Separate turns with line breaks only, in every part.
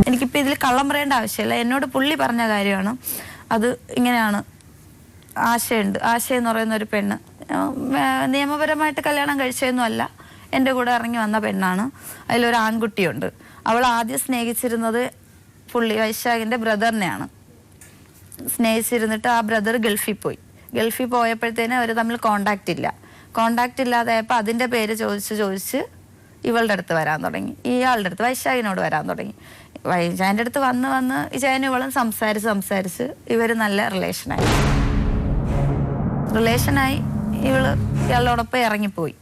എനിക്കിപ്പോൾ ഇതിൽ കള്ളം പറയേണ്ട ആവശ്യമില്ല. എന്നോട് പുള്ളി പറഞ്ഞ കാര്യമാണ് അത്. ഇങ്ങനെയാണ്, ആശയുണ്ട്. ആശ എന്ന് പറയുന്ന ഒരു പെണ്ണ് നിയമപരമായിട്ട് കല്യാണം കഴിച്ചതൊന്നും അല്ല, എൻ്റെ കൂടെ ഇറങ്ങി വന്ന പെണ്ണാണ്. അതിലൊരു ആൺകുട്ടിയുണ്ട്. അവൾ ആദ്യം സ്നേഹിച്ചിരുന്നത് പുള്ളി വൈശാഖിൻ്റെ ബ്രദറിനെയാണ് സ്നേഹിച്ചിരുന്നിട്ട് ആ ബ്രദർ ഗൾഫിൽ പോയപ്പോഴത്തേനും അവർ തമ്മിൽ കോണ്ടാക്റ്റ് ഇല്ലാതായപ്പോൾ അതിൻ്റെ പേര് ചോദിച്ച് ഇവളുടെ അടുത്ത് വരാൻ തുടങ്ങി, ഇയാളുടെ അടുത്ത് വൈശാഖിനോട് വരാൻ തുടങ്ങി. വൈശാഖിൻ്റെ അടുത്ത് വന്ന് ഇച്ചാനും ഇവളും സംസാരിച്ച് ഇവർ നല്ല റിലേഷനായി ഇയാളോടൊപ്പം ഇറങ്ങിപ്പോയി.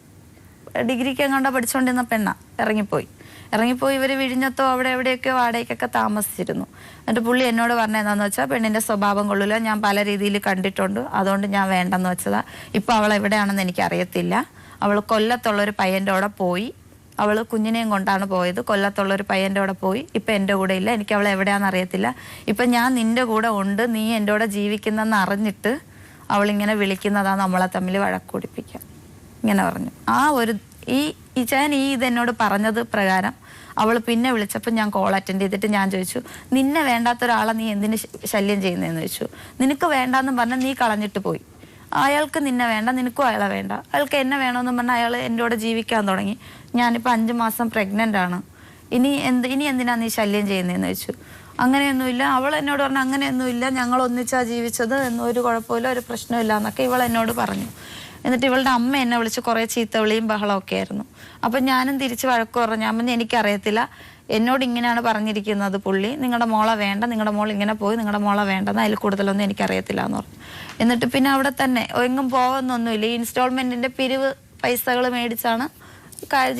ഡിഗ്രിക്ക് എങ്ങാണ്ടോ പഠിച്ചുകൊണ്ടിരുന്ന പെണ്ണ ഇറങ്ങിപ്പോയി. ഇവർ വിഴിഞ്ഞത്തോ അവിടെ എവിടെയൊക്കെ വാടകയ്ക്കൊക്കെ താമസിച്ചിരുന്നു. എന്നിട്ട് പുള്ളി എന്നോട് പറഞ്ഞതെന്നു വെച്ചാൽ പെണ്ണിൻ്റെ സ്വഭാവം കൊള്ളില്ല, ഞാൻ പല രീതിയിൽ കണ്ടിട്ടുണ്ട്, അതുകൊണ്ട് ഞാൻ വേണ്ടെന്ന് വെച്ചതാ. ഇപ്പോൾ അവൾ എവിടെയാണെന്ന് എനിക്കറിയത്തില്ല. അവൾ കൊല്ലത്തുള്ളൊരു പയ്യൻ്റെ കൂടെ പോയി. അവൾ കുഞ്ഞിനെയും കൊണ്ടാണ് പോയത്. കൊല്ലത്തുള്ളൊരു പയ്യൻ്റെ കൂടെ പോയി. ഇപ്പം എൻ്റെ കൂടെ ഇല്ല. എനിക്ക് അവൾ എവിടെയാണെന്ന് അറിയത്തില്ല. ഇപ്പം ഞാൻ നിൻ്റെ കൂടെ ഉണ്ട്, നീ എൻ്റെ കൂടെ ജീവിക്കുന്നെന്ന് അറിഞ്ഞിട്ട് അവളിങ്ങനെ വിളിക്കുന്നതാണ് നമ്മളെ തമ്മിൽ വഴക്കുപിടിപ്പിക്കുക. ഇങ്ങനെ പറഞ്ഞു. ഞാൻ ഇതെന്നോട് പറഞ്ഞത് പ്രകാരം അവൾ പിന്നെ വിളിച്ചപ്പോൾ ഞാൻ കോൾ അറ്റൻഡ് ചെയ്തിട്ട് ഞാൻ ചോദിച്ചു, നിന്നെ വേണ്ടാത്ത ഒരാളെ നീ എന്തിന് ശല്യം ചെയ്യുന്നതെന്ന് ചോദിച്ചു. നിനക്ക് വേണ്ടാന്ന് പറഞ്ഞാൽ നീ കളഞ്ഞിട്ട് പോയി. അയാൾക്ക് നിന്നെ വേണ്ട, നിനക്കും അയാളെ വേണ്ട. അയാൾക്ക് എന്നെ വേണമെന്ന് പറഞ്ഞാൽ അയാൾ എൻ്റെ കൂടെ ജീവിക്കാൻ തുടങ്ങി. ഞാനിപ്പോൾ 5 മാസം പ്രഗ്നൻ്റ് ആണ്. ഇനി എന്തിനാ നീ ശല്യം ചെയ്യുന്നതെന്ന് ചോദിച്ചു. അങ്ങനെയൊന്നുമില്ല. അവൾ എന്നോട് പറഞ്ഞു, അങ്ങനെയൊന്നുമില്ല, ഞങ്ങൾ ഒന്നിച്ചാണ് ജീവിച്ചത്, എന്നൊരു കുഴപ്പമില്ല, ഒരു പ്രശ്നമില്ല എന്നൊക്കെ ഇവൾ എന്നോട് പറഞ്ഞു. എന്നിട്ട് ഇവളുടെ അമ്മ എന്നെ വിളിച്ച് കുറേ ചീത്തവിളിയും ബഹളമൊക്കെ ആയിരുന്നു. അപ്പം ഞാനും തിരിച്ച് വഴക്ക് പറഞ്ഞു. അമ്മ എനിക്കറിയത്തില്ല, എന്നോട് ഇങ്ങനെയാണ് പറഞ്ഞിരിക്കുന്നത് പുള്ളി, നിങ്ങളുടെ മോളെ വേണ്ട, നിങ്ങളുടെ മോൾ ഇങ്ങനെ പോയി, നിങ്ങളുടെ മോളെ വേണ്ടെന്ന്, അതിൽ കൂടുതലൊന്നും എനിക്കറിയത്തില്ല എന്ന് പറഞ്ഞു. എന്നിട്ട് പിന്നെ അവിടെ തന്നെ എങ്ങും പോകുന്നൊന്നുമില്ല. ഈ ഇൻസ്റ്റാൾമെൻറ്റിൻ്റെ പിരിവ് പൈസകൾ മേടിച്ചാണ്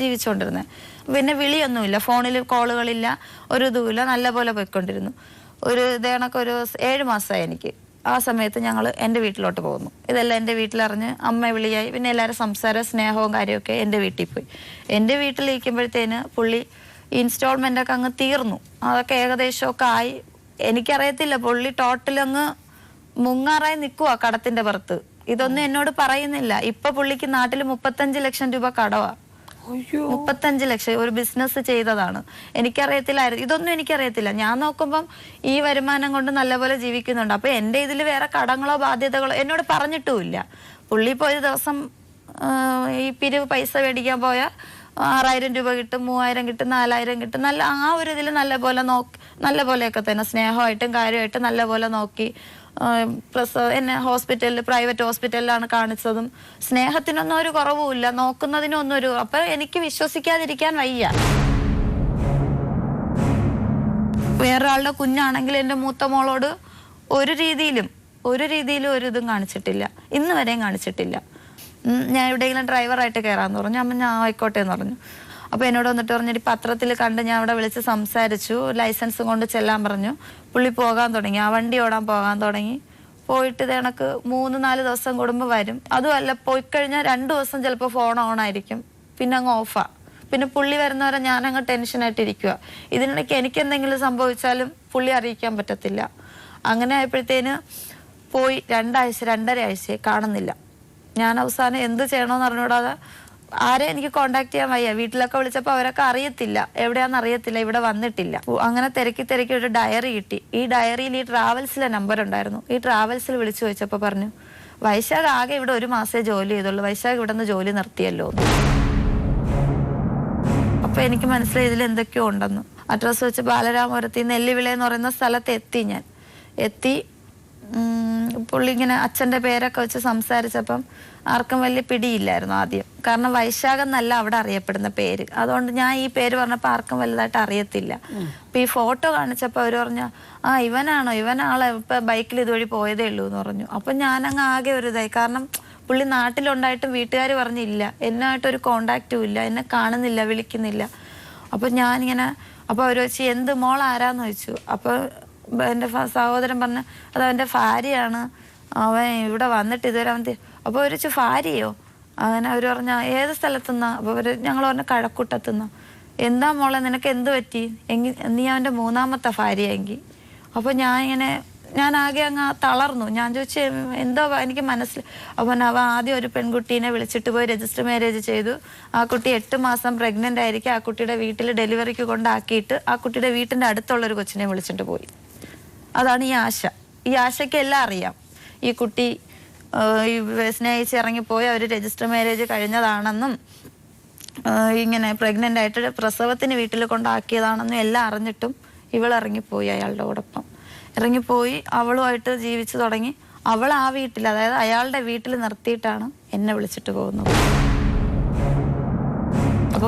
ജീവിച്ചുകൊണ്ടിരുന്നത്. പിന്നെ വിളിയൊന്നുമില്ല, ഫോണിൽ കോളുകളില്ല, ഒരു ഇതുമില്ല, നല്ലപോലെ പോയിക്കൊണ്ടിരുന്നു. ഇതേണക്കൊരു 7 മാസമായി എനിക്ക്. ആ സമയത്ത് ഞങ്ങൾ എൻ്റെ വീട്ടിലോട്ട് പോകുന്നു. ഇതെല്ലാം എൻ്റെ വീട്ടിലറിഞ്ഞ് അമ്മ വിളിയായി. പിന്നെ എല്ലാവരും സംസാരം സ്നേഹവും കാര്യമൊക്കെ എൻ്റെ വീട്ടിൽ പോയി. എൻ്റെ വീട്ടിലിരിക്കുമ്പോഴത്തേന് പുള്ളി ഇൻസ്റ്റാൾമെൻ്റൊക്കെ അങ്ങ് തീർന്നു. അതൊക്കെ ഏകദേശമൊക്കെ ആയി. എനിക്കറിയത്തില്ല, പുള്ളി ടോട്ടലങ്ങ് മുങ്ങാറായി നിൽക്കുക കടത്തിൻ്റെ പുറത്ത്. ഇതൊന്നും എന്നോട് പറയുന്നില്ല. ഇപ്പം പുള്ളിക്ക് നാട്ടിൽ 35 ലക്ഷം രൂപ കടവാ. 35 ലക്ഷം ഒരു ബിസിനസ് ചെയ്തതാണ്. എനിക്കറിയത്തില്ലായിരുന്നു, ഇതൊന്നും എനിക്കറിയത്തില്ല. ഞാൻ നോക്കുമ്പം ഈ വരുമാനം കൊണ്ട് നല്ലപോലെ ജീവിക്കുന്നുണ്ട്. അപ്പൊ എൻ്റെ ഇതിൽ വേറെ കടങ്ങളോ ബാധ്യതകളോ എന്നോട് പറഞ്ഞിട്ടുമില്ല. പുള്ളി ഇപ്പോൾ ഒരു ദിവസം ഈ പിരിവ് പൈസ മേടിക്കാൻ പോയാൽ 6000 രൂപ കിട്ടും, 3000 കിട്ടും, 4000 കിട്ടും. ആ ഒരു ഇതിൽ നല്ലപോലെയൊക്കെ തന്നെ സ്നേഹമായിട്ടും കാര്യമായിട്ടും നല്ലപോലെ നോക്കി. എന്നെ പ്രൈവറ്റ് ഹോസ്പിറ്റലിലാണ് കാണിച്ചതും. സ്നേഹത്തിനൊന്നും ഒരു കുറവുമില്ല, നോക്കുന്നതിനൊന്നും അപ്പൊ എനിക്ക് വിശ്വസിക്കാതിരിക്കാൻ വയ്യ. വേറൊരാളുടെ കുഞ്ഞാണെങ്കിൽ എൻ്റെ മൂത്ത മോളോട് ഒരു രീതിയിലും ഒരു ഇതും കാണിച്ചിട്ടില്ല, ഇന്ന് വരെയും കാണിച്ചിട്ടില്ല. ഞാൻ എവിടെയെങ്കിലും ഡ്രൈവറായിട്ട് കയറാമെന്ന് പറഞ്ഞു. അമ്മ ഞാൻ ആയിക്കോട്ടെ എന്ന് പറഞ്ഞു. അപ്പോൾ എന്നോട് വന്നിട്ട് പറഞ്ഞു, ഈ പത്രത്തിൽ കണ്ട് ഞാൻ അവിടെ വിളിച്ച് സംസാരിച്ചു, ലൈസൻസ് കൊണ്ട് ചെല്ലാൻ പറഞ്ഞു. പുള്ളി പോകാൻ തുടങ്ങി, ആ വണ്ടി ഓടാൻ പോകാൻ തുടങ്ങി. പോയിട്ട് ഇത് കണക്ക് 3-4 ദിവസം കൂടുമ്പോൾ വരും. അതുമല്ല, പോയി കഴിഞ്ഞാൽ 2 ദിവസം ചിലപ്പോൾ ഫോൺ ഓൺ ആയിരിക്കും, പിന്നെ അങ്ങ് ഓഫാ. പിന്നെ പുള്ളി വരുന്നവരെ ഞാനങ്ങ് ടെൻഷനായിട്ടിരിക്കുക. ഇതിനിടയ്ക്ക് എനിക്ക് എന്തെങ്കിലും സംഭവിച്ചാലും പുള്ളി അറിയിക്കാൻ പറ്റത്തില്ല. അങ്ങനെ ആയപ്പോഴത്തേന് പോയി 2-2.5 ആഴ്ച കാണുന്നില്ല. ഞാൻ അവസാനം എന്ത് ചെയ്യണമെന്ന് അറിഞ്ഞൂടാതെ ആരെ എനിക്ക് കോണ്ടാക്ട് ചെയ്യാൻ വയ്യ. വീട്ടിലൊക്കെ വിളിച്ചപ്പോൾ അവരൊക്കെ അറിയത്തില്ല, എവിടെയാണെന്ന് അറിയത്തില്ല, ഇവിടെ വന്നിട്ടില്ല. അങ്ങനെ തിരക്കി ഒരു ഡയറി കിട്ടി. ഈ ഡയറിയിൽ ഈ ട്രാവൽസിലെ നമ്പർ ഉണ്ടായിരുന്നു. ഈ ട്രാവൽസിൽ വിളിച്ചു ചോദിച്ചപ്പോൾ പറഞ്ഞു, വൈശാഖ് ആകെ ഇവിടെ 1 മാസമേ ജോലി ചെയ്തുള്ളൂ, വൈശാഖ് ഇവിടെ നിന്ന് ജോലി നിർത്തിയല്ലോ. അപ്പൊ എനിക്ക് മനസ്സിലായി ഇതിൽ എന്തൊക്കെയോ ഉണ്ടെന്ന്. അഡ്രസ്സ് വെച്ച് ബാലരാമപുരത്ത് നെല്ലിവിള എന്ന് പറയുന്ന സ്ഥലത്ത് എത്തി. പുള്ളി ഇങ്ങനെ അച്ഛൻ്റെ പേരൊക്കെ വെച്ച് സംസാരിച്ചപ്പം ആർക്കും വലിയ പിടിയില്ലായിരുന്നു ആദ്യം. കാരണം വൈശാഖ് എന്നല്ല അവിടെ അറിയപ്പെടുന്ന പേര്. അതുകൊണ്ട് ഞാൻ ഈ പേര് പറഞ്ഞപ്പോൾ ആർക്കും വലുതായിട്ട് അറിയത്തില്ല. അപ്പം ഈ ഫോട്ടോ കാണിച്ചപ്പോൾ അവർ പറഞ്ഞു, ഇവനാളെ ഇപ്പം ബൈക്കിൽ ഇതുവഴി പോയതേ ഉള്ളൂ എന്ന് പറഞ്ഞു. അപ്പം ഞാനങ്ങ് ആകെ ഒരു ഇതായി. കാരണം പുള്ളി നാട്ടിലുണ്ടായിട്ടും വീട്ടുകാർ പറഞ്ഞില്ല, എന്നായിട്ടൊരു കോണ്ടാക്റ്റും ഇല്ല, എന്നെ കാണുന്നില്ല, വിളിക്കുന്നില്ല. അപ്പം ഞാനിങ്ങനെ അപ്പോൾ അവർ വെച്ച് എന്ത് മോൾ ആരാന്ന് ചോദിച്ചു. അപ്പോൾ എൻ്റെ സഹോദരൻ പറഞ്ഞു, അത് അവൻ്റെ ഭാര്യയാണ്, അവൻ ഇവിടെ വന്നിട്ട് ഇതുവരെ അപ്പോൾ അവർ വെച്ച് ഭാര്യയോ? അങ്ങനെ അവർ പറഞ്ഞ ഏത് സ്ഥലത്തുനിന്നാ? അപ്പോൾ ഞങ്ങൾ പറഞ്ഞ കഴക്കൂട്ടത്തുനിന്നാ. എന്താ മോളെ നിനക്ക് എന്ത് പറ്റി? നീ അവൻ്റെ 3ാമത്തെ ഭാര്യയെങ്കിൽ. അപ്പോൾ ഞാൻ ഇങ്ങനെ ഞാൻ ആകെ അങ്ങ് തളർന്നു. ഞാൻ ചോദിച്ചു എന്തോ എനിക്ക് മനസ്സിൽ. അവൻ ആദ്യം ഒരു പെൺകുട്ടീനെ വിളിച്ചിട്ട് പോയി രജിസ്റ്റർ മാരേജ് ചെയ്തു. ആ കുട്ടി 8 മാസം പ്രഗ്നന്റ് ആയിരിക്കും. ആ കുട്ടിയുടെ വീട്ടിൽ ഡെലിവറിക്ക് കൊണ്ടാക്കിയിട്ട് ആ കുട്ടിയുടെ വീട്ടിൻ്റെ അടുത്തുള്ളൊരു കൊച്ചിനെ വിളിച്ചിട്ട് പോയി. അതാണ് ഈ ആശ. ഈ ആശയ്ക്ക് എല്ലാം അറിയാം. ഈ കുട്ടി സ്നേഹിച്ച് ഇറങ്ങിപ്പോയി, അവർ രജിസ്റ്റർ മാരേജ് കഴിഞ്ഞതാണെന്നും ഇങ്ങനെ പ്രഗ്നന്റ് ആയിട്ട് പ്രസവത്തിന് വീട്ടിൽ കൊണ്ടാക്കിയതാണെന്നും എല്ലാം അറിഞ്ഞിട്ടും ഇവൾ ഇറങ്ങിപ്പോയി. അയാളുടെ കൂടൊപ്പം ഇറങ്ങിപ്പോയി അവളുമായിട്ട് ജീവിച്ചു തുടങ്ങി. അവൾ ആ വീട്ടിൽ, അതായത് അയാളുടെ വീട്ടിൽ നിർത്തിയിട്ടാണ് എന്നെ വിളിച്ചിട്ട് പോകുന്നത്. അപ്പൊ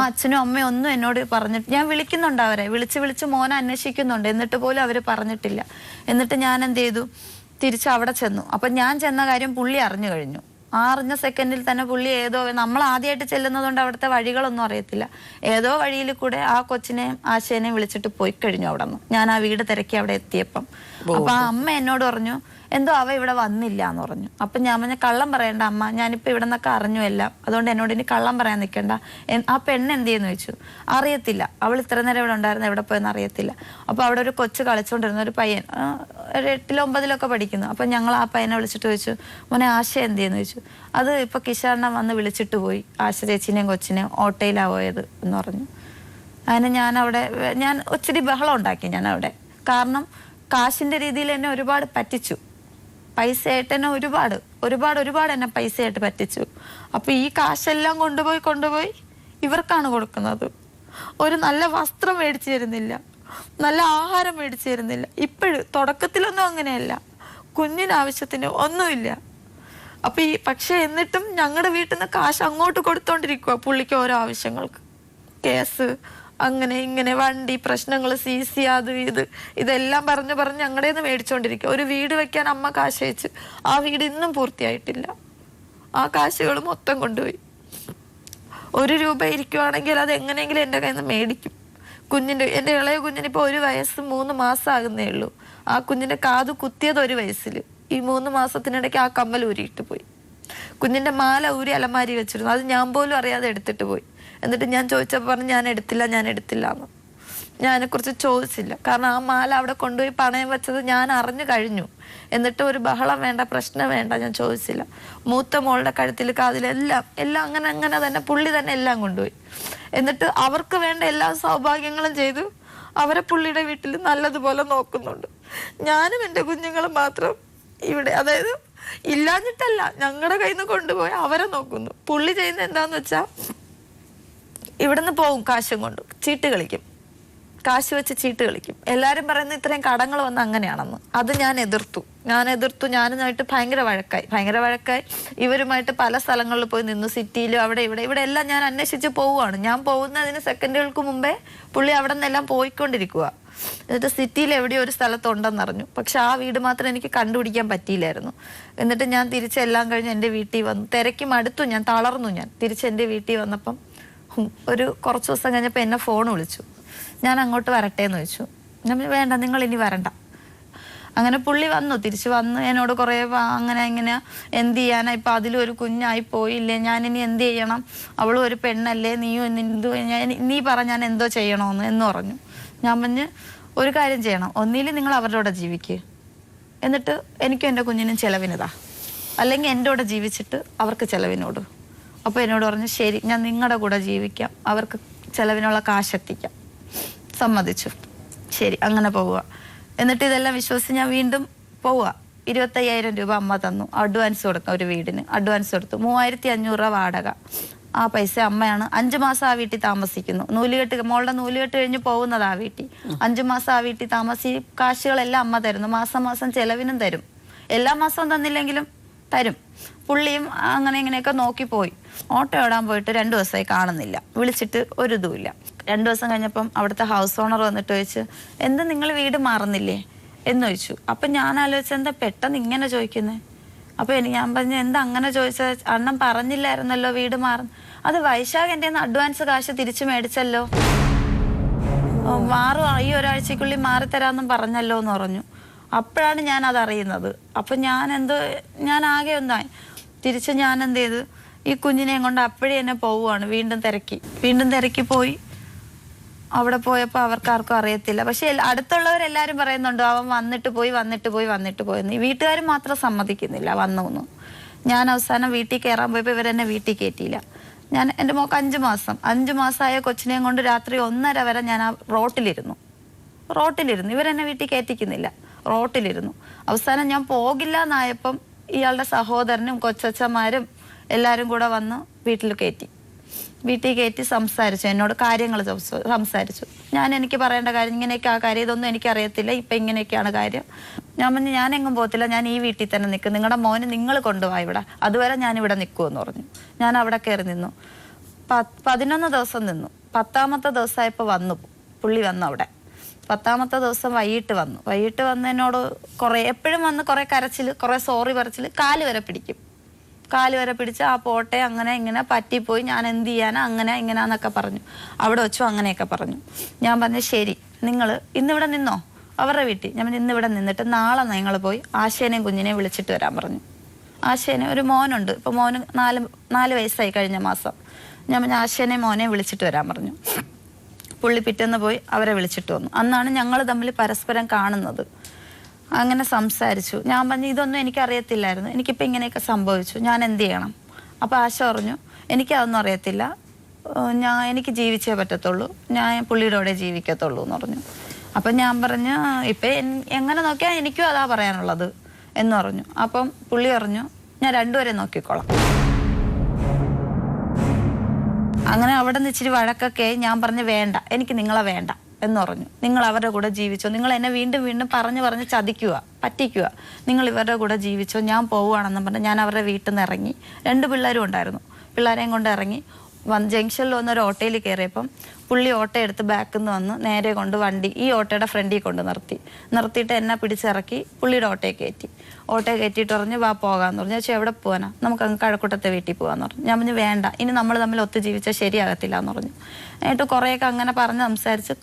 അച്ഛനും അമ്മയും ഒന്നും എന്നോട് പറഞ്ഞിട്ട്, ഞാൻ വിളിക്കുന്നുണ്ട് അവരെ, വിളിച്ച് മോനെ അന്വേഷിക്കുന്നുണ്ട്, എന്നിട്ട് പോലും അവര് പറഞ്ഞിട്ടില്ല. എന്നിട്ട് ഞാൻ എന്ത് ചെയ്തു, തിരിച്ച് അവിടെ ചെന്നു. അപ്പൊ ഞാൻ ചെന്ന കാര്യം പുള്ളി അറിഞ്ഞു കഴിഞ്ഞു. അറിഞ്ഞ സെക്കൻഡിൽ തന്നെ പുള്ളി ഏതോ, നമ്മൾ ആദ്യമായിട്ട് ചെല്ലുന്നതുകൊണ്ട് അവിടുത്തെ വഴികളൊന്നും അറിയത്തില്ല, ഏതോ വഴിയിൽ കൂടെ ആ കൊച്ചിനെയും ആശേനെയും വിളിച്ചിട്ട് പോയി കഴിഞ്ഞു. അവിടെ നിന്ന് ഞാൻ ആ വീട് തിരക്കി അവിടെ എത്തിയപ്പം അപ്പൊ ആ അമ്മ എന്നോട് പറഞ്ഞു എന്തോ അവ ഇവിടെ വന്നില്ല എന്ന് പറഞ്ഞു. അപ്പൊ ഞാൻ പറഞ്ഞ കള്ളം പറയണ്ട അമ്മ, ഞാനിപ്പോ ഇവിടെ നിന്നൊക്കെ അറിഞ്ഞു എല്ലാം, അതുകൊണ്ട് എന്നോട് ഇനി കള്ളം പറയാൻ നിൽക്കണ്ട. ആ പെണ്ണ് എന്ത് ചെയ്യുന്നു ചോദിച്ചു. അറിയത്തില്ല, അവൾ ഇത്ര നേരം ഇവിടെ ഉണ്ടായിരുന്നു, എവിടെ പോയെന്ന് അറിയത്തില്ല. അപ്പൊ അവിടെ ഒരു കൊച്ചു കളിച്ചോണ്ടിരുന്ന ഒരു പയ്യൻ, ഒരു 8-ലോ 9-ലോ പഠിക്കുന്നു. അപ്പൊ ഞങ്ങൾ ആ പയ്യനെ വിളിച്ചിട്ട് ചോദിച്ചു, മോനെ ആശ എന്ത് ചെയ്യുന്നു ചോദിച്ചു. അത് ഇപ്പൊ കിഷാറിനെ വന്ന് വിളിച്ചിട്ട് പോയി, ആശ ചേച്ചിനെയും കൊച്ചിനെയും ഓട്ടോയിലാ പോയത് എന്ന് പറഞ്ഞു. അതിന് ഞാൻ ഒത്തിരി ബഹളം ഉണ്ടാക്കി ഞാൻ അവിടെ. കാരണം കാശിന്റെ രീതിയിൽ എന്നെ ഒരുപാട് പറ്റിച്ചു. പൈസയായിട്ട് എന്നെ ഒരുപാട് എന്നെ പൈസയായിട്ട് പറ്റിച്ചു. അപ്പൊ ഈ കാശെല്ലാം കൊണ്ടുപോയി ഇവർക്കാണ് കൊടുക്കുന്നത്. ഒരു നല്ല വസ്ത്രം മേടിച്ചു തരുന്നില്ല, നല്ല ആഹാരം മേടിച്ചു തരുന്നില്ല. ഇപ്പോഴും തുടക്കത്തിലൊന്നും അങ്ങനെയല്ല, കുഞ്ഞിന് ആവശ്യത്തിന് ഒന്നുമില്ല. അപ്പൊ പക്ഷെ എന്നിട്ടും ഞങ്ങളുടെ വീട്ടിൽ നിന്ന് കാശ് അങ്ങോട്ട് കൊടുത്തോണ്ടിരിക്കുക പുള്ളിക്ക് ഓരോ ആവശ്യങ്ങൾക്ക്. കേസ് അങ്ങനെ ഇങ്ങനെ, വണ്ടി പ്രശ്നങ്ങൾ, CC, അത് ഇതെല്ലാം പറഞ്ഞ് ഞങ്ങളുടെ നിന്ന് മേടിച്ചോണ്ടിരിക്കുക. ഒരു വീട് വെക്കാൻ അമ്മ കാശ് അയച്ച്, ആ വീട് ഇന്നും പൂർത്തിയായിട്ടില്ല. ആ കാശുകൾ മൊത്തം കൊണ്ടുപോയി. 1 രൂപ ഇരിക്കുവാണെങ്കിൽ അത് എങ്ങനെയെങ്കിലും എൻ്റെ കയ്യിൽ നിന്ന് മേടിക്കും. എൻ്റെ ഇളയ കുഞ്ഞിന് ഇപ്പോൾ 1 വയസ്സ് 3 മാസം ആകുന്നേ ഉള്ളൂ. ആ കുഞ്ഞിൻ്റെ കാത് കുത്തിയത് 1 വയസ്സിൽ. ഈ 3 മാസത്തിനിടയ്ക്ക് ആ കമ്മൽ ഊരിയിട്ട് പോയി. കുഞ്ഞിൻ്റെ മാല ഊരി അലമാരി വെച്ചിരുന്നു, അത് ഞാൻ പോലും അറിയാതെ എടുത്തിട്ട് പോയി. എന്നിട്ട് ഞാൻ ചോദിച്ചപ്പോൾ പറഞ്ഞു ഞാൻ എടുത്തില്ല എന്ന്. ഞാൻ അതിനെക്കുറിച്ച് ചോദിച്ചില്ല, കാരണം ആ മാല അവിടെ കൊണ്ടുപോയി പണയം വെച്ചത് ഞാൻ അറിഞ്ഞു കഴിഞ്ഞു. എന്നിട്ട് ഒരു ബഹളം വേണ്ട, പ്രശ്നം വേണ്ട, ഞാൻ ചോദിച്ചില്ല. മൂത്ത മോളുടെ കഴുത്തിൽ കാതിലെല്ലാം അങ്ങനെ തന്നെ പുള്ളി തന്നെ എല്ലാം കൊണ്ടുപോയി. എന്നിട്ട് അവർക്ക് വേണ്ട എല്ലാ സൗഭാഗ്യങ്ങളും ചെയ്തു. അവരെ പുള്ളിയുടെ വീട്ടിൽ നല്ലതുപോലെ നോക്കുന്നുണ്ട്. ഞാനും എൻ്റെ കുഞ്ഞുങ്ങളും മാത്രം ഇവിടെ, അതായത് ഇല്ലാഞ്ഞിട്ടല്ല, ഞങ്ങളുടെ കയ്യിൽ നിന്ന് കൊണ്ടുപോയി അവരെ നോക്കുന്നു. പുള്ളി ചെയ്യുന്നത് എന്താന്ന് വെച്ചാൽ ഇവിടുന്ന് പോകും കാശും കൊണ്ട് ചീട്ട് കളിക്കും, കാശ് വെച്ച് ചീട്ട് കളിക്കും. എല്ലാരും പറയുന്നത് ഇത്രയും കടങ്ങൾ വന്ന് അങ്ങനെയാണെന്ന്. അത് ഞാൻ എതിർത്തു. ഞാനുമായിട്ട് ഭയങ്കര വഴക്കായി. ഇവരുമായിട്ട് പല സ്ഥലങ്ങളിൽ പോയി നിന്നു, സിറ്റിയിലും ഇവിടെ എല്ലാം ഞാൻ അന്വേഷിച്ച് പോവുകയാണ്. ഞാൻ പോകുന്നതിന് സെക്കൻഡുകൾക്ക് മുമ്പേ പുള്ളി അവിടെ നിന്നെല്ലാം പോയിക്കൊണ്ടിരിക്കുക. എന്നിട്ട് സിറ്റിയിൽ എവിടെയോ ഒരു സ്ഥലത്തുണ്ടെന്നറിഞ്ഞു. പക്ഷെ ആ വീട് മാത്രം എനിക്ക് കണ്ടുപിടിക്കാൻ പറ്റിയില്ലായിരുന്നു. എന്നിട്ട് ഞാൻ തിരിച്ചെല്ലാം കഴിഞ്ഞ് എൻ്റെ വീട്ടിൽ വന്നു. തിരക്കി മടുത്തു, ഞാൻ തളർന്നു. ഞാൻ തിരിച്ച് എൻ്റെ വീട്ടിൽ വന്നപ്പം ഒരു കുറച്ച് ദിവസം കഴിഞ്ഞപ്പോൾ എന്നെ ഫോൺ വിളിച്ചു. ഞാൻ അങ്ങോട്ട് വരട്ടെ എന്ന് ചോദിച്ചു. ഞാൻ വേണ്ട, നിങ്ങൾ ഇനി വരണ്ട. അങ്ങനെ പുള്ളി തിരിച്ചു വന്നു. എന്നോട് കുറേ അങ്ങനെ എന്ത് ചെയ്യാനാ, ഇപ്പം അതിലൊരു കുഞ്ഞായി പോയില്ലേ, ഞാനിനി എന്ത് ചെയ്യണം, അവളും ഒരു പെണ്ണല്ലേ, നീ പറ ഞാൻ എന്തോ ചെയ്യണമെന്ന് പറഞ്ഞു. ഞാൻ പറഞ്ഞ് ഒരു കാര്യം ചെയ്യണം, ഒന്നിലും നിങ്ങൾ അവരുടെ കൂടെ ജീവിക്കുക, എന്നിട്ട് എനിക്കും എൻ്റെ കുഞ്ഞിനും ചിലവിനതാ, അല്ലെങ്കിൽ എൻ്റെ കൂടെ ജീവിച്ചിട്ട് അവർക്ക് ചിലവിനോട്. അപ്പോൾ എന്നോട് പറഞ്ഞു ശരി, ഞാൻ നിങ്ങളുടെ കൂടെ ജീവിക്കാം, അവർക്ക് ചിലവിനുള്ള കാശെത്തിക്കാം. സമ്മതിച്ചു. ശരി, അങ്ങനെ പോവുക. എന്നിട്ട് ഇതെല്ലാം വിശ്വസിച്ച് ഞാൻ വീണ്ടും പോവുക. 25,000 രൂപ അമ്മ തന്നു, അഡ്വാൻസ് കൊടുക്കാം, ഒരു വീടിന് അഡ്വാൻസ് കൊടുത്തു. 3,500 രൂപ വാടക. ആ പൈസ അമ്മയാണ്. 5 മാസം ആ വീട്ടിൽ താമസിക്കുന്നു. മോളുടെ നൂലുകെട്ട് കഴിഞ്ഞ് പോകുന്നത് ആ വീട്ടിൽ. 5 മാസം ആ വീട്ടിൽ കാശുകളെല്ലാം അമ്മ തരുന്നു. മാസം ചെലവിനും തരും. എല്ലാ മാസവും തന്നില്ലെങ്കിലും തരും. പുള്ളിയും ഇങ്ങനെയൊക്കെ നോക്കിപ്പോയി. ഓട്ടോ ഓടാൻ പോയിട്ട് 2 ദിവസമായി കാണുന്നില്ല. വിളിച്ചിട്ട് ഒരു ഇതുമില്ല. 2 ദിവസം കഴിഞ്ഞപ്പം അവിടുത്തെ ഹൗസ് ഓണർ വന്നിട്ട് ചോദിച്ചു, എന്താ നിങ്ങൾ വീട് മാറുന്നില്ലേ എന്ന് ചോദിച്ചു. അപ്പം ഞാൻ ആലോചിച്ച എന്താ പെട്ടെന്ന് ഇങ്ങനെ ചോദിക്കുന്നത്. അപ്പോൾ ഞാൻ പറഞ്ഞു എന്താ അങ്ങനെ ചോദിച്ചാൽ, അണ്ണൻ പറഞ്ഞില്ലായിരുന്നല്ലോ വീട് മാറും. അത് വൈശാഖ് എൻ്റെ അഡ്വാൻസ് കാശ് തിരിച്ചു മേടിച്ചല്ലോ, ഈ ഒരാഴ്ചക്കുള്ളിൽ മാറിത്തരാമെന്നും പറഞ്ഞല്ലോ എന്ന് പറഞ്ഞു. അപ്പോഴാണ് ഞാൻ അതറിയുന്നത്. അപ്പം ഞാൻ ആകെ ഒന്നായി. തിരിച്ച് ഞാൻ എന്ത് ചെയ്തു, ഈ കുഞ്ഞിനെയും കൊണ്ട് അപ്പോഴേ എന്നെ പോവുകയാണ്. വീണ്ടും തിരക്കി പോയി. അവിടെ പോയപ്പോൾ അവർക്കാർക്കും അറിയത്തില്ല. പക്ഷെ അടുത്തുള്ളവരെല്ലാരും പറയുന്നുണ്ട് അവൻ വന്നിട്ട് പോയി എന്ന്. ഈ വീട്ടുകാർ മാത്രം സമ്മതിക്കുന്നില്ല വന്നു. ഞാൻ അവസാനം വീട്ടിൽ കയറാൻ പോയപ്പോൾ ഇവരെന്നെ വീട്ടിൽ കയറ്റിയില്ല. എൻ്റെ മോക്ക് 5 മാസമായ കൊച്ചിനെയും കൊണ്ട് രാത്രി 1:30 വരെ ഞാൻ ആ റോട്ടിലിരുന്നു. ഇവരെന്നെ വീട്ടിൽ കയറ്റിക്കുന്നില്ല. റോട്ടിലിരുന്നു. അവസാനം ഞാൻ പോകില്ല എന്നായപ്പം ഇയാളുടെ സഹോദരനും കൊച്ചച്ചന്മാരും എല്ലാവരും കൂടെ വന്ന് വീട്ടിൽ കയറ്റി സംസാരിച്ചു. എന്നോട് കാര്യങ്ങൾ സംസാരിച്ചു. എനിക്ക് പറയേണ്ട കാര്യം ഇങ്ങനെയൊക്കെ ആ കാര്യം, ഇതൊന്നും എനിക്കറിയത്തില്ല, ഇപ്പം ഇങ്ങനെയൊക്കെയാണ് കാര്യം. ഞാൻ പറഞ്ഞു ഞാൻ എങ്ങും പോകത്തില്ല, ഞാൻ ഈ വീട്ടിൽ തന്നെ നിൽക്കും, നിങ്ങളുടെ മോന് നിങ്ങൾ കൊണ്ടുപോയി ഇവിടെ, അതുവരെ ഞാൻ ഇവിടെ നിൽക്കുമെന്ന് പറഞ്ഞു. ഞാൻ അവിടെ കയറി നിന്നു. 11 ദിവസം നിന്നു. 10ാമത്തെ ദിവസമായപ്പോൾ പുള്ളി വന്നു അവിടെ. 10ാമത്തെ ദിവസം വൈകിട്ട് വന്ന് എന്നോട് എപ്പോഴും വന്ന് കുറേ കരച്ചിൽ, കുറേ സോറി പറച്ചിൽ, കാല് വരെ പിടിച്ച് ആ പോട്ടെ, അങ്ങനെ ഇങ്ങനെ പറ്റിപ്പോയി, ഞാൻ എന്ത് ചെയ്യാനാ, അങ്ങനെ ഇങ്ങനെന്നൊക്കെ പറഞ്ഞു. അവിടെ വെച്ചു അങ്ങനെയൊക്കെ പറഞ്ഞു. ഞാൻ പറഞ്ഞു ശരി, നിങ്ങൾ ഇന്നിവിടെ നിന്നോ അവരുടെ വീട്ടിൽ. ഞാൻ ഇന്നിവിടെ നിന്നിട്ട് നാളെ നിങ്ങൾ പോയി ആശേനെയും കുഞ്ഞിനെയും വിളിച്ചിട്ട് വരാൻ പറഞ്ഞു. ആശേനെ ഒരു മോനുണ്ട്, ഇപ്പം മോന് 4 വയസ്സായി കഴിഞ്ഞ മാസം. ഞാൻ പറഞ്ഞു ആശേനെയും മോനെയും വിളിച്ചിട്ട് വരാൻ പറഞ്ഞു. പുള്ളി പിറ്റേന്ന് പോയി അവരെ വിളിച്ചിട്ട് വന്നു. അന്നാണ് ഞങ്ങൾ തമ്മിൽ പരസ്പരം കാണുന്നത്. അങ്ങനെ സംസാരിച്ചു. ഞാൻ പറഞ്ഞു ഇതൊന്നും എനിക്കറിയത്തില്ലായിരുന്നു, എനിക്കിപ്പോൾ ഇങ്ങനെയൊക്കെ സംഭവിച്ചു, ഞാൻ എന്ത് ചെയ്യണം? അപ്പോൾ ആശ പറഞ്ഞു എനിക്കതൊന്നും അറിയത്തില്ല, എനിക്ക് ജീവിച്ചേ പറ്റത്തുള്ളൂ, ഞാൻ പുള്ളിയുടെ കൂടെ ജീവിക്കത്തുള്ളൂ എന്ന് പറഞ്ഞു. അപ്പം ഞാൻ പറഞ്ഞു ഇപ്പം എങ്ങനെ നോക്കിയാൽ എനിക്കും അതാ പറയാനുള്ളത് എന്ന് പറഞ്ഞു. അപ്പം പുള്ളി പറഞ്ഞു ഞാൻ രണ്ടുപേരെ നോക്കിക്കോളാം. അങ്ങനെ അവിടെ നിന്ന് ഇച്ചിരി വഴക്കൊക്കെ. ഞാൻ പറഞ്ഞു വേണ്ട, എനിക്ക് നിങ്ങളെ വേണ്ട എന്ന് പറഞ്ഞു. നിങ്ങൾ അവരുടെ കൂടെ ജീവിച്ചോ, നിങ്ങൾ എന്നെ വീണ്ടും പറഞ്ഞ് പറ്റിക്കുക, നിങ്ങൾ ഇവരുടെ കൂടെ ജീവിച്ചോ, ഞാൻ പോവുകയാണെന്ന് പറഞ്ഞ് ഞാൻ അവരുടെ വീട്ടിൽ നിന്ന് ഇറങ്ങി. 2 പിള്ളേരും ഉണ്ടായിരുന്നു. പിള്ളേരെയും കൊണ്ട് ഇറങ്ങി ജംഗ്ഷനിൽ വന്നൊരു ഓട്ടോയിൽ കയറിയപ്പം പുള്ളി ഓട്ടോ എടുത്ത് ബാക്കിൽ നിന്ന് വന്ന് നേരെ കൊണ്ട് വണ്ടി ഈ ഓട്ടോയുടെ ഫ്രണ്ടിൽ കൊണ്ട് നിർത്തിയിട്ട് എന്നെ പിടിച്ചിറക്കി പുള്ളിയുടെ ഓട്ടോയെ കയറ്റിയിട്ട് പറഞ്ഞു വാ പോകാമെന്ന് പറഞ്ഞു. പക്ഷേ എവിടെ പോകാനാ, നമുക്ക് അങ്ങ് കഴക്കൂട്ടത്തെ വീട്ടിൽ പോകാമെന്ന് പറഞ്ഞു. ഞാൻ പറഞ്ഞു വേണ്ട, ഇനി നമ്മൾ തമ്മിൽ ഒത്തു ജീവിച്ചാൽ ശരിയാകത്തില്ല എന്ന് പറഞ്ഞു. എന്നിട്ട് കുറേയൊക്കെ അങ്ങനെ പറഞ്ഞ് സംസാരിച്ച്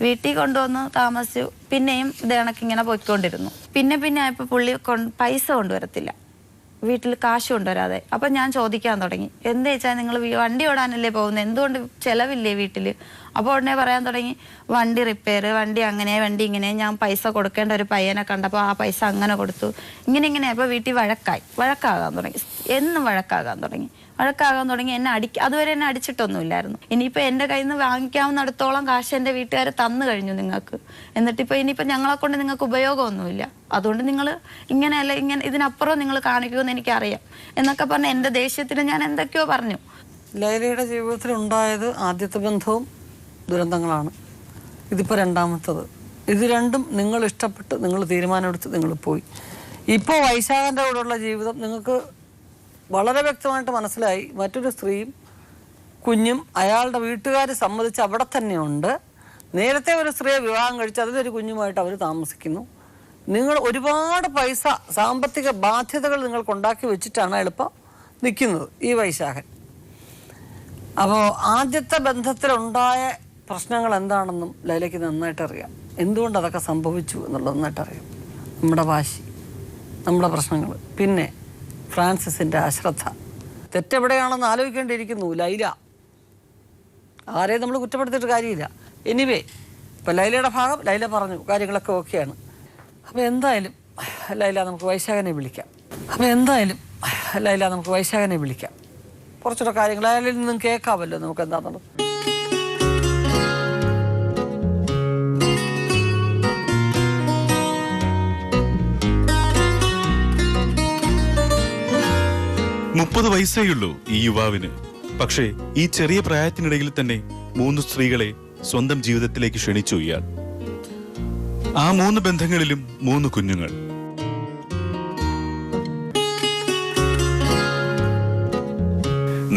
വീട്ടിൽ കൊണ്ടുവന്ന് താമസിച്ചു. പിന്നെയും ഇത് കണക്കിങ്ങനെ പോയിക്കൊണ്ടിരുന്നു. പിന്നെ ആയപ്പോൾ പുള്ളി പൈസ കൊണ്ടുവരത്തില്ല, വീട്ടിൽ കാശ് കൊണ്ടുവരാതെ. അപ്പം ഞാൻ ചോദിക്കാൻ തുടങ്ങി എന്താ വെച്ചാൽ നിങ്ങൾ വണ്ടി ഓടാനല്ലേ പോകുന്നത്, എന്തുകൊണ്ട് ചിലവില്ലേ വീട്ടിൽ? അപ്പോൾ ഉടനെ പറയാൻ തുടങ്ങി വണ്ടി റിപ്പയർ, വണ്ടി അങ്ങനെ വണ്ടി ഇങ്ങനെ, ഞാൻ പൈസ കൊടുക്കേണ്ട ഒരു പയ്യനെ കണ്ടപ്പോൾ ആ പൈസ അങ്ങനെ കൊടുത്തു, ഇങ്ങനെ. അപ്പോൾ വീട്ടിൽ വഴക്കാകാൻ തുടങ്ങി. എന്നെ അതുവരെ എന്നെ അടിച്ചിട്ടൊന്നുമില്ലായിരുന്നു. ഇനിയിപ്പോൾ എൻ്റെ കയ്യിൽ നിന്ന് വാങ്ങിക്കാവുന്നിടത്തോളം കാശ് എൻ്റെ വീട്ടുകാർ തന്നു കഴിഞ്ഞു നിങ്ങൾക്ക്. ഇനിയിപ്പോൾ ഞങ്ങളെ കൊണ്ട് നിങ്ങൾക്ക് ഉപയോഗമൊന്നുമില്ല, അതുകൊണ്ട് നിങ്ങൾ ഇങ്ങനെയല്ല, ഇതിനപ്പുറം നിങ്ങൾ കാണിക്കുമെന്ന് എനിക്കറിയാം എന്നൊക്കെ പറഞ്ഞ് എൻ്റെ ദേഷ്യത്തിന് ഞാൻ എന്തൊക്കെയോ പറഞ്ഞു.
ലൈലയുടെ ജീവിതത്തിൽ ഉണ്ടായത് ആദ്യത്തെ ബന്ധവും ദുരന്തങ്ങളാണ്. ഇതിപ്പോൾ രണ്ടാമത്തത്. ഇത് രണ്ടും നിങ്ങൾ ഇഷ്ടപ്പെട്ട് നിങ്ങൾ തീരുമാനമെടുത്ത് നിങ്ങൾ പോയി. ഇപ്പോൾ വൈശാഖൻ്റെ കൂടെയുള്ള ജീവിതം നിങ്ങൾക്ക് വളരെ വ്യക്തമായിട്ട് മനസ്സിലായി. മറ്റൊരു സ്ത്രീയും കുഞ്ഞും അയാളുടെ വീട്ടുകാർ സമ്മതിച്ച് അവിടെ തന്നെയുണ്ട്. നേരത്തെ ഒരു സ്ത്രീയെ വിവാഹം കഴിച്ച് അതിലൊരു കുഞ്ഞുമായിട്ട് അവർ താമസിക്കുന്നു. നിങ്ങൾ ഒരുപാട് പൈസ, സാമ്പത്തിക ബാധ്യതകൾ നിങ്ങൾക്കുണ്ടാക്കി വെച്ചിട്ടാണ് എളുപ്പം നിൽക്കുന്നത് ഈ വൈശാഖൻ. അപ്പോൾ ആദ്യത്തെ ബന്ധത്തിലുണ്ടായ പ്രശ്നങ്ങൾ എന്താണെന്നും ലൈലയ്ക്ക് നന്നായിട്ട് അറിയാം. എന്തുകൊണ്ട് അതൊക്കെ സംഭവിച്ചു എന്നുള്ളത് നന്നായിട്ട് അറിയാം. നമ്മുടെ വാശി, നമ്മുടെ പ്രശ്നങ്ങൾ, പിന്നെ ഫ്രാൻസിസിൻ്റെ അശ്രദ്ധ. തെറ്റെവിടെയാണെന്ന് ആലോചിക്കേണ്ടിയിരിക്കുന്നു ലൈല. ആരെയും നമ്മൾ കുറ്റപ്പെടുത്തിയിട്ട് കാര്യമില്ല. എനിവേ ഇപ്പം ലൈലയുടെ ഭാഗം ലൈല പറഞ്ഞു, കാര്യങ്ങളൊക്കെ ഓക്കെയാണ്. അപ്പോൾ എന്തായാലും ലൈല നമുക്ക് വൈശാഖനെ വിളിക്കാം. കുറച്ചുകൂടെ കാര്യങ്ങൾ അയാളിൽ നിന്നും കേൾക്കാമല്ലോ നമുക്ക് എന്താണെന്നുള്ളത്.
മുപ്പത് വയസ്സേയുള്ളൂ ഈ യുവാവിന്. പക്ഷേ ഈ ചെറിയ പ്രായത്തിനിടയിൽ തന്നെ 3 സ്ത്രീകളെ സ്വന്തം ജീവിതത്തിലേക്ക് ക്ഷണിച്ചു ഇയാൾ. ആ 3 ബന്ധങ്ങളിലും 3 കുഞ്ഞുങ്ങൾ.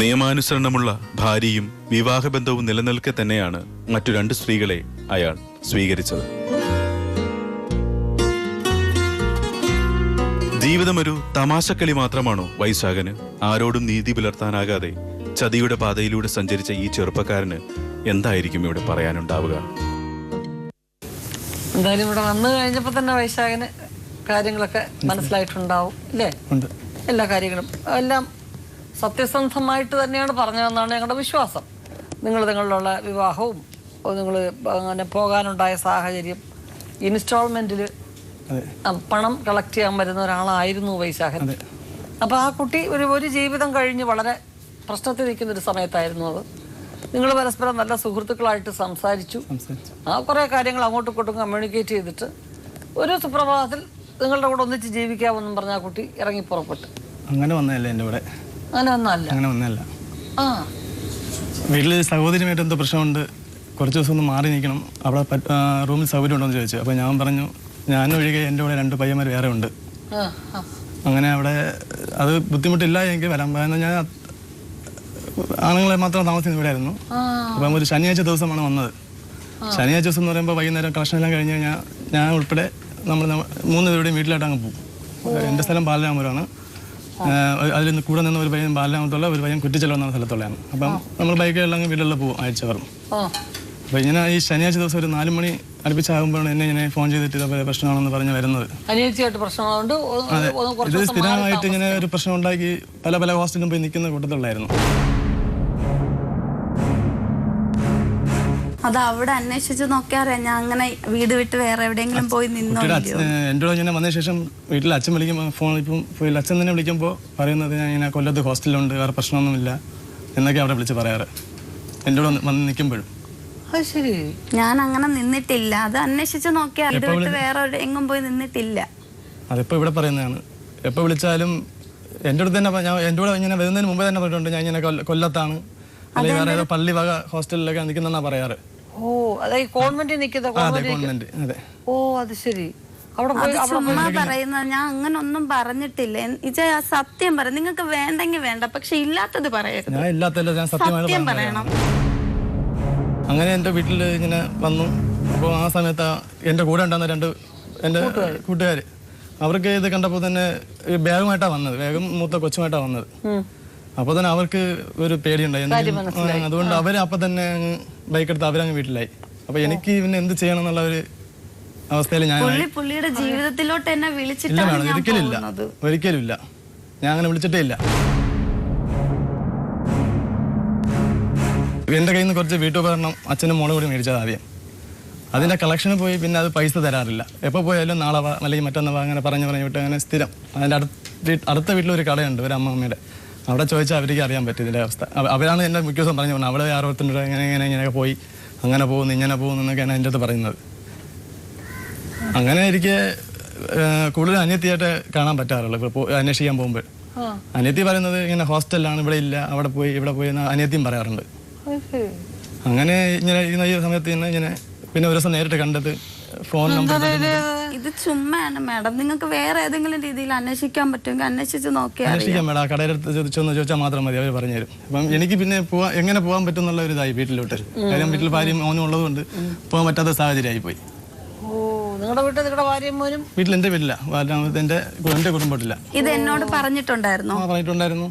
നിയമാനുസരണമുള്ള ഭാര്യയും വിവാഹബന്ധവും നിലനിൽക്കെ തന്നെയാണ് മറ്റു 2 സ്ത്രീകളെ അയാൾ സ്വീകരിച്ചത്. ജീവിതം ഒരു തമാശക്കളി മാത്രമാണോ വൈശാഖന്? ആരോടും നീതി പുലർത്താനാകാതെ ചതിയുടെ പാതയിലൂടെ സഞ്ചരിച്ച ഈ ചെറുപ്പക്കാരന് എന്തായിരിക്കും ഇവിടെ പറയാനുണ്ടാവുക?
എന്തായാലും ഇവിടെ വന്നു കഴിഞ്ഞപ്പോൾ തന്നെ വൈശാഖന് കാര്യങ്ങളൊക്കെ മനസ്സിലായിട്ടുണ്ടാവും അല്ലേ? എല്ലാ കാര്യങ്ങളും എല്ലാം സത്യസന്ധമായിട്ട് തന്നെയാണ് പറഞ്ഞതെന്നാണ് ഞങ്ങളുടെ വിശ്വാസം. നിങ്ങളുള്ള വിവാഹവും നിങ്ങൾ അങ്ങനെ പോകാനുണ്ടായ സാഹചര്യം, ഇൻസ്റ്റാൾമെന്റിൽ പണം കളക്ട് ചെയ്യാൻ വരുന്ന ഒരാളായിരുന്നു വൈശാഖൻ. അപ്പോൾ ആ കുട്ടി ഒരു ജീവിതം കഴിഞ്ഞ് വളരെ പ്രശ്നത്തിൽ നിൽക്കുന്നൊരു സമയത്തായിരുന്നു അത്. നിങ്ങൾ പരസ്പരം നല്ല സുഹൃത്തുക്കളായിട്ട് സംസാരിച്ചു. ആ കുറേ കാര്യങ്ങൾ അങ്ങോട്ടും ഇങ്ങോട്ടും കമ്മ്യൂണിക്കേറ്റ് ചെയ്തിട്ട് ഒരു സുപ്രഭാതത്തിൽ നിങ്ങളുടെ കൂടെ ഒന്നിച്ച് ജീവിക്കാമെന്നും പറഞ്ഞ ആ കുട്ടി ഇറങ്ങി പുറപ്പെട്ടു.
അങ്ങനെ വന്നതല്ല എൻ്റെ കൂടെ.
അങ്ങനെ
വന്നതല്ല.
ആ
വീട്ടിൽ സഹോദരിയുമായിട്ട് എന്തോ പ്രശ്നമുണ്ട്, കുറച്ച് ദിവസം ഒന്ന് മാറി നിൽക്കണം, അവിടെ റൂമിൽ സൗകര്യം ഉണ്ടോ എന്ന് ചോദിച്ചു. അപ്പോൾ ഞാൻ പറഞ്ഞു ഞാനൊഴികെ എൻ്റെ കൂടെ 2 പയ്യന്മാർ വേറെ ഉണ്ട്. അങ്ങനെ അവിടെ അത് ബുദ്ധിമുട്ടില്ല എനിക്ക് വരാൻ പറയുന്നത്. ഞാൻ ആണുങ്ങളെ മാത്രം താമസിക്കുന്ന ഇവിടെ ആയിരുന്നു. അപ്പം ഒരു ശനിയാഴ്ച ദിവസമാണ് വന്നത്. ശനിയാഴ്ച ദിവസം എന്ന് പറയുമ്പോൾ വൈകുന്നേരം കളക്ഷൻ എല്ലാം കഴിഞ്ഞ് കഴിഞ്ഞാൽ ഞാൻ ഉൾപ്പെടെ നമ്മൾ 3 പേരുടെയും വീട്ടിലായിട്ട് അങ്ങ് പോകും. എൻ്റെ സ്ഥലം ബാലരാമപുരമാണ്. അതിൽ നിന്ന് കൂടെ നിന്ന് ഒരു പയ്യൻ ബാലരാമത്തുള്ള, ഒരു പയ്യൻ കുറ്റിച്ചെലവ് എന്ന സ്ഥലത്തുള്ളതാണ്. അപ്പം നമ്മൾ ബൈക്കിലെല്ലാം വീട്ടിലുള്ള പോകും ആഴ്ച വരും. അപ്പോൾ ഇങ്ങനെ ഈ ശനിയാഴ്ച ദിവസം ഒരു 4 മണി അടുപ്പിച്ചാകുമ്പോഴാണ് എന്നെ ഇങ്ങനെ ഫോൺ ചെയ്തിട്ട് ഇതേപോലെ പ്രശ്നമാണെന്ന് പറഞ്ഞ് വരുന്നത്. ഇത് സ്ഥിരമായിട്ട് ഇങ്ങനെ ഒരു പ്രശ്നം ഉണ്ടാക്കി പല ഹോസ്റ്റലിലും പോയി നിൽക്കുന്ന കൂട്ടത്തിലുള്ളായിരുന്നു.
അത് അവിടെ അന്വേഷിച്ച് നോക്കിയാറിയാം ഞാൻ അങ്ങനെ വീട് വിട്ട് വേറെ എവിടെയെങ്കിലും പോയി നിന്നോ.
എൻ്റെ കൂടെ ഇങ്ങനെ വന്ന ശേഷം വീട്ടിൽ അച്ഛൻ വിളിക്കുമ്പോൾ ഫോൺ ഇപ്പം അച്ഛൻ തന്നെ വിളിക്കുമ്പോൾ പറയുന്നത് ഞാൻ ഇങ്ങനെ കൊല്ലത്ത് ഹോസ്റ്റലിലുണ്ട്, വേറെ പ്രശ്നമൊന്നുമില്ല എന്നൊക്കെ അവിടെ വിളിച്ച് പറയാറ് എൻ്റെ കൂടെ വന്ന് നിൽക്കുമ്പോഴും.
ഞാൻ അങ്ങനെ നിന്നിട്ടില്ല. അത് അന്വേഷിച്ച് നോക്കിയാൽ വീട് വിട്ട് വേറെ എങ്ങും പോയി നിന്നിട്ടില്ല.
അതിപ്പോൾ ഇവിടെ പറയുന്നതാണ്. എപ്പോൾ വിളിച്ചാലും എൻ്റെ അടുത്ത് തന്നെ എൻ്റെ കൂടെ ഇങ്ങനെ വരുന്നതിന് മുമ്പേ തന്നെ പറഞ്ഞിട്ടുണ്ട് ഞാൻ ഇങ്ങനെ കൊല്ലത്താണ്, അല്ലെങ്കിൽ വേറെ ഏതോ പള്ളി വക ഹോസ്റ്റലിലൊക്കെ നിൽക്കുന്നതെന്നാ പറയാറ്.
ചുമ്മാ പറയുന്നത്. ഞാൻ അങ്ങനെ ഒന്നും പറഞ്ഞിട്ടില്ല. സത്യം പറ, നിങ്ങൾക്ക് വേണ്ടെങ്കിൽ വേണ്ട, പക്ഷെ ഇല്ലാത്തത് പറയരുത്.
ഞാൻ ഇല്ലാത്തല്ല, ഞാൻ സത്യം
പറയണം.
അങ്ങനെ എൻ്റെ വീട്ടിൽ ഇങ്ങനെ വന്നു. അപ്പോൾ ആ സമയത്ത് എൻ്റെ കൂടെ ഉണ്ടാകുന്ന 2 എൻ്റെ കൂട്ടുകാർ, അവർക്ക് ഇത് കണ്ടപ്പോൾ തന്നെ ബാഗുമായിട്ടാണ് വന്നത്, വേഗം മൂത്ത കൊച്ചുമായിട്ടാണ് വന്നത്. അപ്പോൾ തന്നെ അവർക്ക് ഒരു പേടിയുണ്ടായി. അതുകൊണ്ട് അവർ അപ്പം തന്നെ അങ്ങ് ബൈക്കെടുത്ത് അവരങ്ങ് വീട്ടിലായി. അപ്പോൾ എനിക്ക് പിന്നെ എന്ത് ചെയ്യണം എന്നുള്ള ഒരു അവസ്ഥയിൽ ഞാൻ
പുള്ളിയുടെ ജീവിതത്തിലോട്ട് എന്നെ
ഇല്ല
വിളിച്ചിട്ടാണ്
മേഡം, ഒരിക്കലും ഇല്ല. ഞാൻ അങ്ങനെ വിളിച്ചിട്ടേ ഇല്ല. എൻ്റെ കയ്യിൽ നിന്ന് കുറച്ച് വീട്ടുപകരണം അച്ഛനും മോളും കൂടി മേടിച്ചത് ആദ്യം. അതിൻ്റെ കളക്ഷന് പോയി പിന്നെ അത് പൈസ തരാറില്ല. എപ്പോൾ പോയാലും നാളെ വാ അല്ലെങ്കിൽ മറ്റൊന്ന് വാ അങ്ങനെ പറഞ്ഞു വിട്ട് അങ്ങനെ സ്ഥിരം. അതിൻ്റെ അടുത്ത വീട്ടിലൊരു കടയുണ്ട്, ഒരു അമ്മമ്മയുടെ. അവിടെ ചോദിച്ചാൽ അവർക്ക് അറിയാൻ പറ്റും ഇതിൻ്റെ അവസ്ഥ. അവരാണ് എൻ്റെ മിക്ക ദിവസം പറഞ്ഞു അവിടെ ആരോരുത്തരുടെ ഇങ്ങനെ പോയി അങ്ങനെ പോകുന്നു ഇങ്ങനെ പോകുന്നു എന്നൊക്കെയാണ് എൻ്റെ അടുത്ത് പറയുന്നത്. അങ്ങനെ എനിക്ക് കൂടുതൽ അനിയത്തിയായിട്ട് കാണാൻ പറ്റാറുള്ളൂ. ഇപ്പോൾ അന്വേഷിക്കാൻ പോകുമ്പോൾ അനിയത്തി പറയുന്നത് ഇങ്ങനെ ഹോസ്റ്റലിലാണ്, ഇവിടെ ഇല്ല, അവിടെ പോയി ഇവിടെ പോയി എന്ന് അനിയത്തിയും പറയാറുണ്ട്. അങ്ങനെ ഇങ്ങനെ ഈ സമയത്ത് തന്നെ ഇങ്ങനെ പിന്നെ ഒരു ദിവസം നേരിട്ട് കണ്ടത് ഫോൺ നമ്പർ.
ഇത് ചുമ്മാണ് മാഡം. നിങ്ങൾക്ക് വേറെ ഏതെങ്കിലും രീതിയിൽ അന്വേഷിക്കാൻ പറ്റുമെങ്കിൽ അന്വേഷിച്ച് നോക്കിയാൽ
അന്വേഷിക്കാം മേഡം. ആ കടയുടെ അടുത്ത് ചോദിച്ചാൽ മാത്രം മതി, അവർ പറഞ്ഞു തരും. അപ്പം എനിക്ക് പിന്നെ എങ്ങനെ പോകാൻ പറ്റും എന്നുള്ള ഒരു ഇതായി വീട്ടിലോട്ട്. കാര്യം വീട്ടിൽ ഭാര്യയും മോനും ഉള്ളതുകൊണ്ട് പോകാൻ പറ്റാത്ത സാഹചര്യമായി പോയി.
വീട്ടിൽ
എൻ്റെ വീട്ടില്ല, എൻ്റെ കുടുംബത്തില്ല.
ഇത് എന്നോട് പറഞ്ഞിട്ടുണ്ടായിരുന്നു.
പറഞ്ഞിട്ടുണ്ടായിരുന്നു.